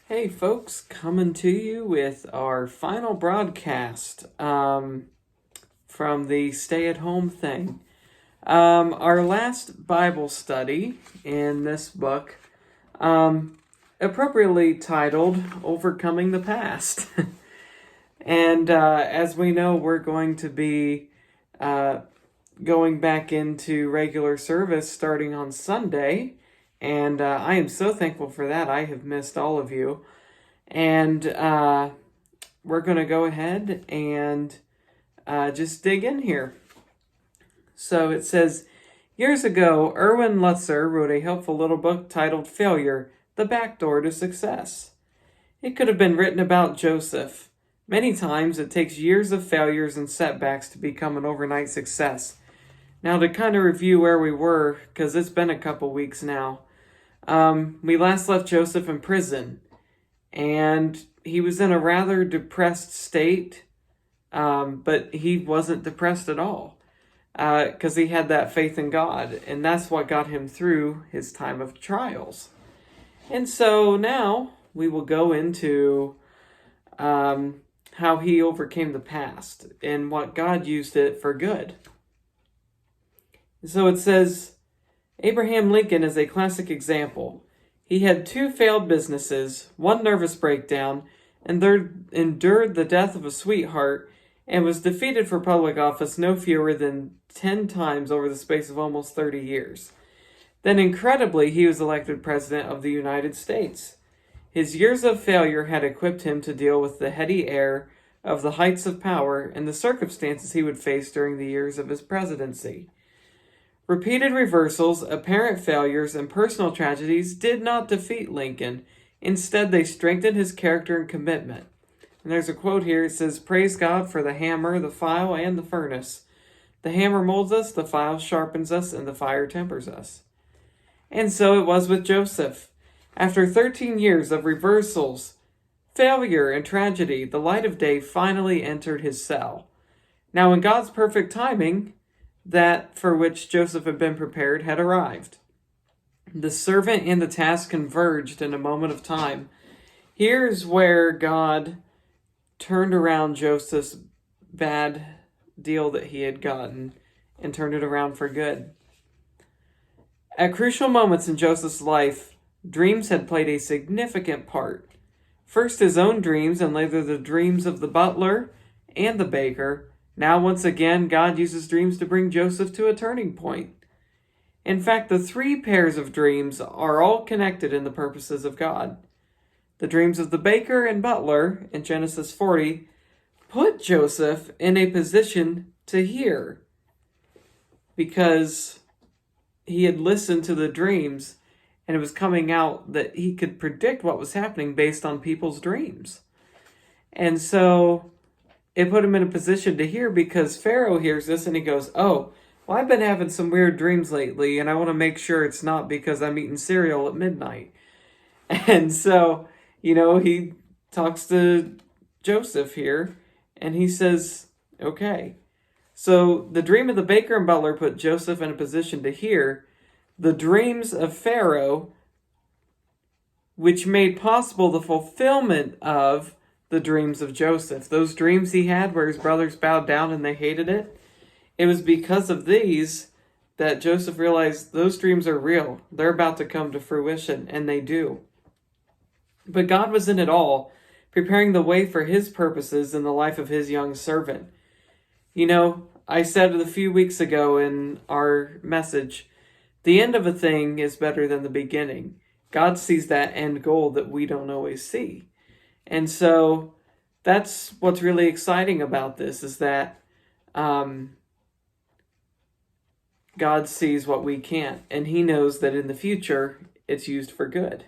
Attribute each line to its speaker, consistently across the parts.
Speaker 1: Hey folks, coming to you with our final broadcast from the stay-at-home thing. Our last Bible study in this book, appropriately titled Overcoming the Past. And as we know, we're going to be going back into regular service starting on Sunday. And I am so thankful for that. I have missed all of you. And we're going to go ahead and just dig in here. So it says, years ago, Erwin Lutzer wrote a helpful little book titled Failure, The Back Door to Success. It could have been written about Joseph. Many times it takes years of failures and setbacks to become an overnight success. Now to kind of review where we were, because it's been a couple weeks now. We last left Joseph in prison. And he was in a rather depressed state, but he wasn't depressed at all because he had that faith in God, and that's what got him through his time of trials. And so now we will go into how he overcame the past and what God used it for good. So it says, Abraham Lincoln is a classic example. He had 2 failed businesses, 1 nervous breakdown, and endured the death of a sweetheart, and was defeated for public office no fewer than 10 times over the space of almost 30 years. Then, incredibly, he was elected President of the United States. His years of failure had equipped him to deal with the heady air of the heights of power and the circumstances he would face during the years of his presidency. Repeated reversals, apparent failures, and personal tragedies did not defeat Lincoln. Instead, they strengthened his character and commitment. And there's a quote here. It says, "Praise God for the hammer, the file, and the furnace. The hammer molds us, the file sharpens us, and the fire tempers us." And so it was with Joseph. After 13 years of reversals, failure, and tragedy, the light of day finally entered his cell. Now, in God's perfect timing, that for which Joseph had been prepared had arrived. The servant and the task converged in a moment of time. Here's where God turned around Joseph's bad deal that he had gotten and turned it around for good. At crucial moments in Joseph's life, dreams had played a significant part. First his own dreams, and later the dreams of the butler and the baker. Now, once again, God uses dreams to bring Joseph to a turning point. In fact, the 3 pairs of dreams are all connected in the purposes of God. The dreams of the baker and butler in Genesis 40 put Joseph in a position to hear because he had listened to the dreams, and it was coming out that he could predict what was happening based on people's dreams. And so it put him in a position to hear because Pharaoh hears this and he goes, "Oh, well, I've been having some weird dreams lately, and I want to make sure it's not because I'm eating cereal at midnight." And so, he talks to Joseph here, and he says, okay. So the dream of the baker and butler put Joseph in a position to hear the dreams of Pharaoh, which made possible the fulfillment of the dreams of Joseph. Those dreams he had where his brothers bowed down and they hated it. It was because of these that Joseph realized those dreams are real. They're about to come to fruition, and they do. But God was in it all, preparing the way for his purposes in the life of his young servant. I said a few weeks ago in our message, the end of a thing is better than the beginning. God sees that end goal that we don't always see. And so that's what's really exciting about this is that God sees what we can't, and he knows that in the future it's used for good.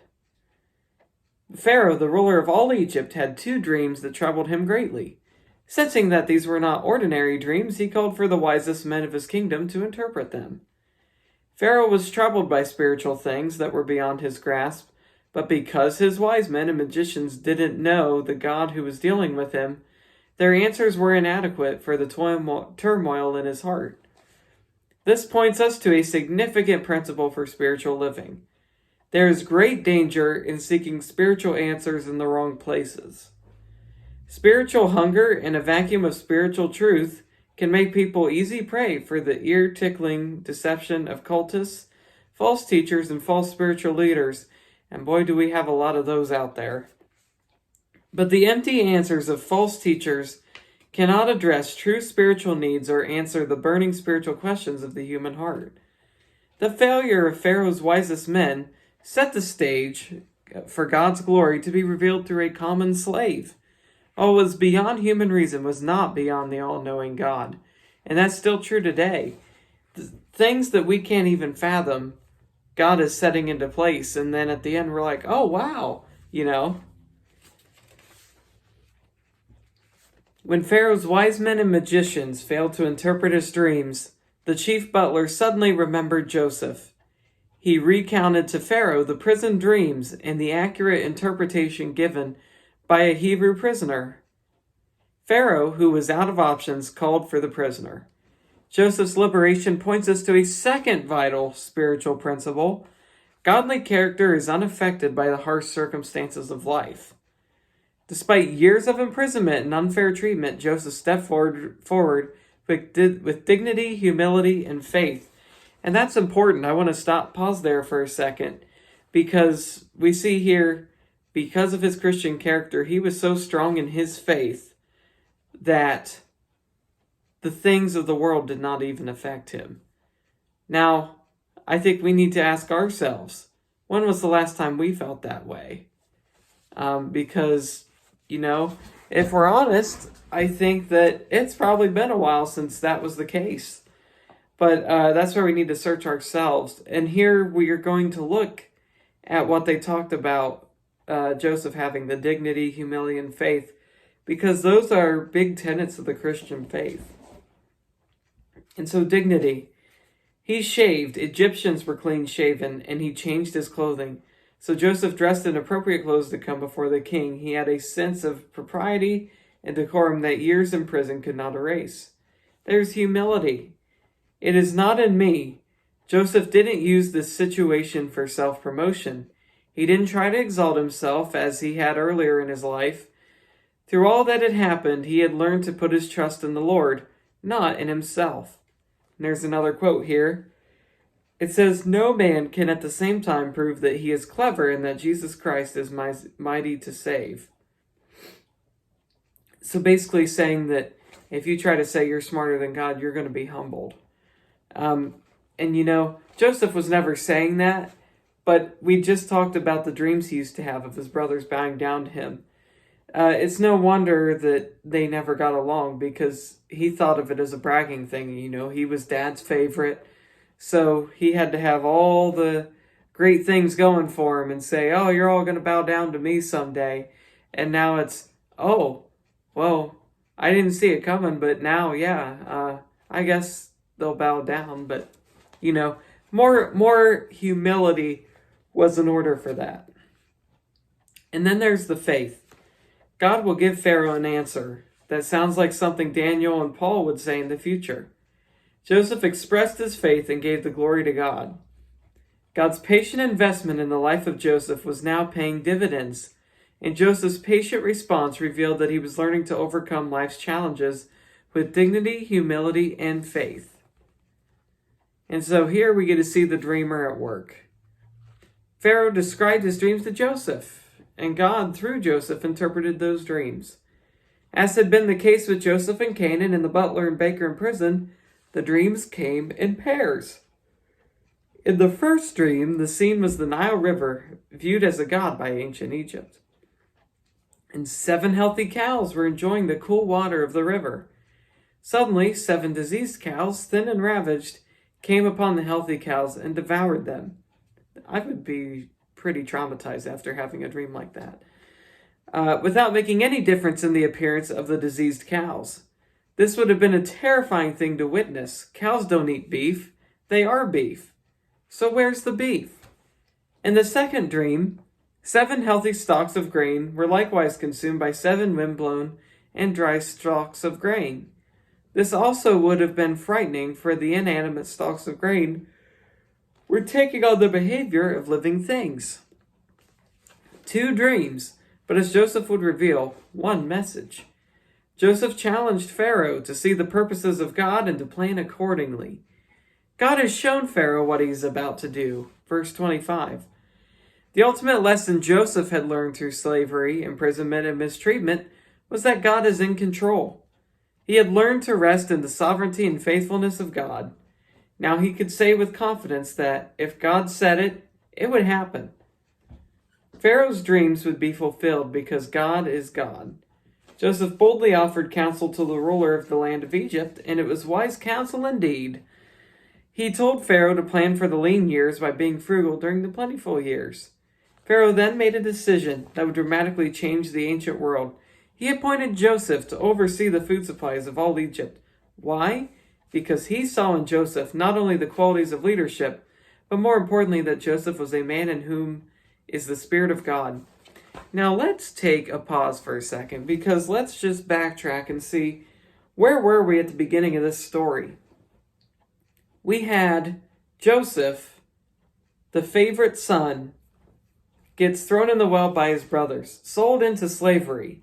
Speaker 1: Pharaoh, the ruler of all Egypt, had 2 dreams that troubled him greatly. Sensing that these were not ordinary dreams, he called for the wisest men of his kingdom to interpret them. Pharaoh was troubled by spiritual things that were beyond his grasp, but because his wise men and magicians didn't know the God who was dealing with him, their answers were inadequate for the turmoil in his heart. This points us to a significant principle for spiritual living. There is great danger in seeking spiritual answers in the wrong places. Spiritual hunger and a vacuum of spiritual truth can make people easy prey for the ear-tickling deception of cultists, false teachers, and false spiritual leaders, and boy do we have a lot of those out there. But the empty answers of false teachers cannot address true spiritual needs or answer the burning spiritual questions of the human heart. The failure of Pharaoh's wisest men set the stage for God's glory to be revealed through a common slave. What was beyond human reason was not beyond the all-knowing God. And that's still true today. The things that we can't even fathom, God is setting into place. And then at the end, we're like, oh, wow, When Pharaoh's wise men and magicians failed to interpret his dreams, the chief butler suddenly remembered Joseph. He recounted to Pharaoh the prison dreams and the accurate interpretation given by a Hebrew prisoner. Pharaoh, who was out of options, called for the prisoner. Joseph's liberation points us to a second vital spiritual principle. Godly character is unaffected by the harsh circumstances of life. Despite years of imprisonment and unfair treatment, Joseph stepped forward with dignity, humility, and faith. And that's important. I want to pause there for a second, because we see here, because of his Christian character, he was so strong in his faith that the things of the world did not even affect him. Now, I think we need to ask ourselves, when was the last time we felt that way? Because, if we're honest, I think that it's probably been a while since that was the case. But that's where we need to search ourselves. And here we are going to look at what they talked about, Joseph having the dignity, humility, and faith, because those are big tenets of the Christian faith. And so dignity. He shaved. Egyptians were clean shaven, and he changed his clothing. So Joseph dressed in appropriate clothes to come before the king. He had a sense of propriety and decorum that years in prison could not erase. There's humility. It is not in me. Joseph didn't use this situation for self-promotion. He didn't try to exalt himself as he had earlier in his life. Through all that had happened, he had learned to put his trust in the Lord, not in himself. And there's another quote here. It says, "No man can at the same time prove that he is clever and that Jesus Christ is mighty to save." So basically saying that if you try to say you're smarter than God, you're going to be humbled. Joseph was never saying that, but we just talked about the dreams he used to have of his brothers bowing down to him. It's no wonder that they never got along, because he thought of it as a bragging thing. He was dad's favorite, so he had to have all the great things going for him and say, oh, you're all going to bow down to me someday. And now it's, oh, well, I didn't see it coming, but now, I guess they'll bow down. But, more humility was in order for that. And then there's the faith. God will give Pharaoh an answer that sounds like something Daniel and Paul would say in the future. Joseph expressed his faith and gave the glory to God. God's patient investment in the life of Joseph was now paying dividends, and Joseph's patient response revealed that he was learning to overcome life's challenges with dignity, humility, and faith. And so here we get to see the dreamer at work. Pharaoh described his dreams to Joseph, and God, through Joseph, interpreted those dreams. As had been the case with Joseph and Canaan and the butler and baker in prison, the dreams came in pairs. In the first dream, the scene was the Nile River, viewed as a god by ancient Egypt. And 7 healthy cows were enjoying the cool water of the river. Suddenly, 7 diseased cows, thin and ravaged, came upon the healthy cows and devoured them. I would be pretty traumatized after having a dream like that. Without making any difference in the appearance of the diseased cows. This would have been a terrifying thing to witness. Cows don't eat beef. They are beef. So where's the beef? In the second dream, 7 healthy stalks of grain were likewise consumed by 7 windblown and dry stalks of grain. This also would have been frightening, for the inanimate stalks of grain We're taking on the behavior of living things. 2 dreams, but as Joseph would reveal, 1 message. Joseph challenged Pharaoh to see the purposes of God and to plan accordingly. God has shown Pharaoh what he's about to do. Verse 25. The ultimate lesson Joseph had learned through slavery, imprisonment, and mistreatment was that God is in control. He had learned to rest in the sovereignty and faithfulness of God. Now he could say with confidence that if God said it, it would happen. Pharaoh's dreams would be fulfilled because God is God. Joseph boldly offered counsel to the ruler of the land of Egypt, and it was wise counsel indeed. He told Pharaoh to plan for the lean years by being frugal during the plentiful years. Pharaoh then made a decision that would dramatically change the ancient world. He appointed Joseph to oversee the food supplies of all Egypt. Why? Because he saw in Joseph not only the qualities of leadership, but more importantly that Joseph was a man in whom is the Spirit of God. Now let's take a pause for a second, because let's just backtrack and see, where were we at the beginning of this story? We had Joseph, the favorite son, gets thrown in the well by his brothers, sold into slavery.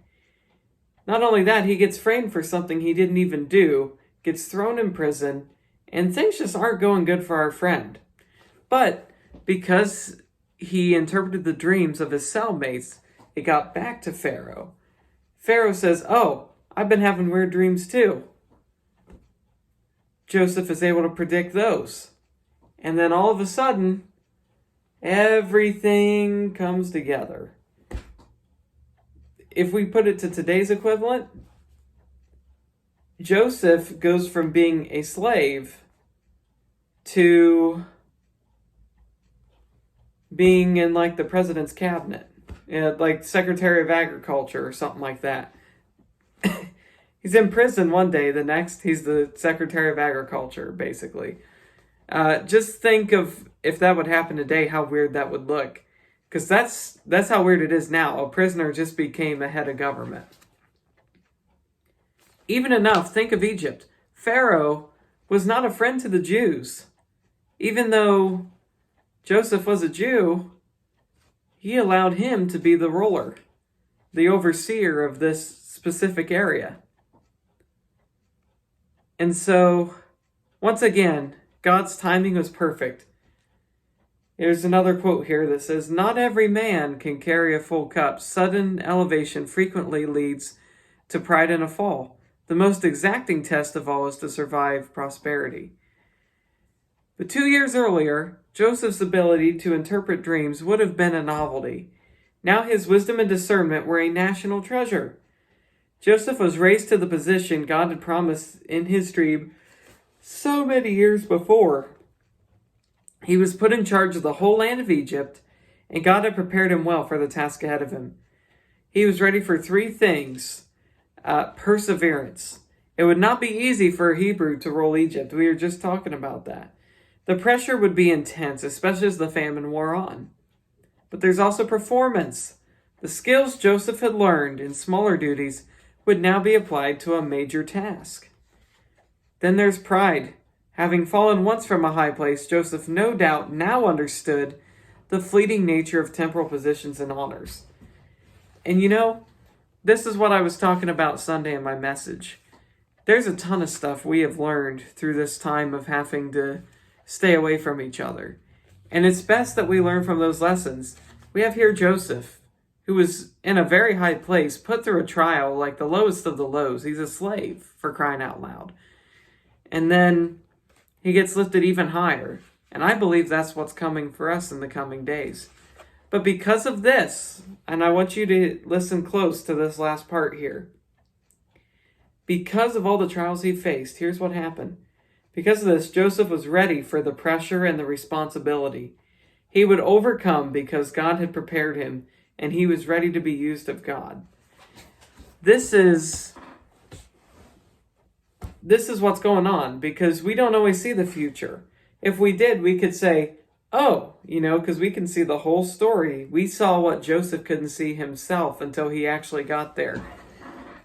Speaker 1: Not only that, he gets framed for something he didn't even do, gets thrown in prison, and things just aren't going good for our friend. But because he interpreted the dreams of his cellmates, it got back to Pharaoh. Pharaoh says, "Oh, I've been having weird dreams too." Joseph is able to predict those. And then all of a sudden, everything comes together. If we put it to today's equivalent, Joseph goes from being a slave to being in like the president's cabinet, like Secretary of Agriculture or something like that. He's in prison one day, the next he's the Secretary of Agriculture, basically. Just think of if that would happen today, how weird that would look. Because that's how weird it is now. A prisoner just became a head of government. Even enough, think of Egypt. Pharaoh was not a friend to the Jews. Even though Joseph was a Jew, he allowed him to be the ruler, the overseer of this specific area. And so, once again, God's timing was perfect. There's another quote here that says, "Not every man can carry a full cup. Sudden elevation frequently leads to pride and a fall. The most exacting test of all is to survive prosperity." But 2 years earlier, Joseph's ability to interpret dreams would have been a novelty. Now his wisdom and discernment were a national treasure. Joseph was raised to the position God had promised in his dream so many years before. He was put in charge of the whole land of Egypt, and God had prepared him well for the task ahead of him. He was ready for 3 things. Perseverance. It would not be easy for a Hebrew to rule Egypt. We were just talking about that. The pressure would be intense, especially as the famine wore on. But there's also performance. The skills Joseph had learned in smaller duties would now be applied to a major task. Then there's pride. Having fallen once from a high place, Joseph no doubt now understood the fleeting nature of temporal positions and honors. And you know, this is what I was talking about Sunday in my message. There's a ton of stuff we have learned through this time of having to stay away from each other. And it's best that we learn from those lessons. We have here Joseph, who was in a very high place, put through a trial like the lowest of the lows. He's a slave, for crying out loud. And then he gets lifted even higher. And I believe that's what's coming for us in the coming days. But because of this, and I want you to listen close to this last part here. Because of all the trials he faced, here's what happened. Because of this, Joseph was ready for the pressure and the responsibility. He would overcome because God had prepared him, and he was ready to be used of God. This is what's going on, because we don't always see the future. If we did, we could say, oh, because we can see the whole story. We saw what Joseph couldn't see himself until he actually got there.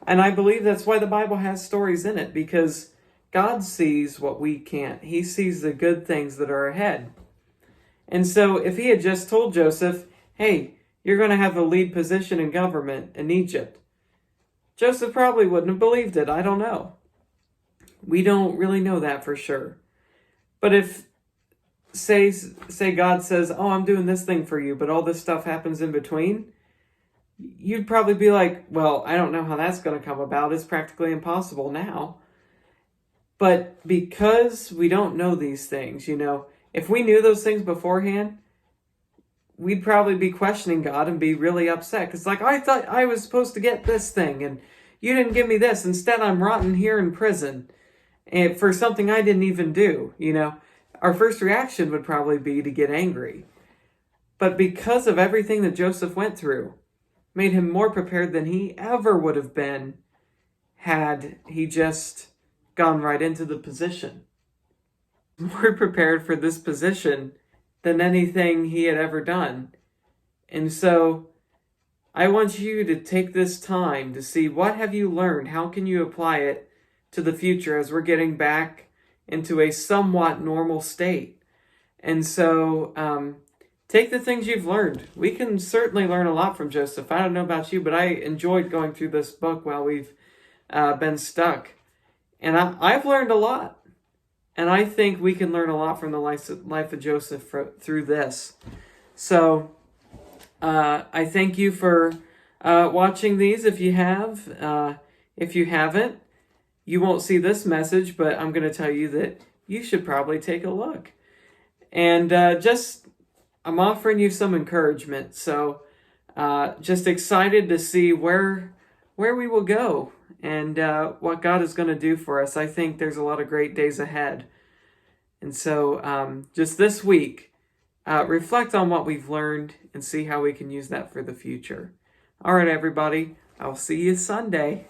Speaker 1: And I believe that's why the Bible has stories in it, because God sees what we can't. He sees the good things that are ahead. And so if he had just told Joseph, hey, you're going to have a lead position in government in Egypt, Joseph probably wouldn't have believed it. I don't know. We don't really know that for sure. But if, say God says, oh, I'm doing this thing for you, but all this stuff happens in between, you'd probably be like, well, I don't know how that's going to come about. It's practically impossible now. But because we don't know these things, if we knew those things beforehand, we'd probably be questioning God and be really upset. Because I thought I was supposed to get this thing and you didn't give me this. Instead, I'm rotting here in prison for something I didn't even do. Our first reaction would probably be to get angry. But because of everything that Joseph went through, made him more prepared than he ever would have been had he just gone right into the position. More prepared for this position than anything he had ever done. And so I want you to take this time to see, what have you learned? How can you apply it to the future as we're getting back into a somewhat normal state? And so take the things you've learned. We can certainly learn a lot from Joseph. I don't know about you, but I enjoyed going through this book while we've been stuck. And I've learned a lot. And I think we can learn a lot from the life of Joseph through this. So I thank you for watching these if you have. If you haven't, you won't see this message, but I'm going to tell you that you should probably take a look. And I'm offering you some encouragement. So just excited to see where we will go and what God is going to do for us. I think there's a lot of great days ahead. And so just this week, reflect on what we've learned and see how we can use that for the future. All right, everybody. I'll see you Sunday.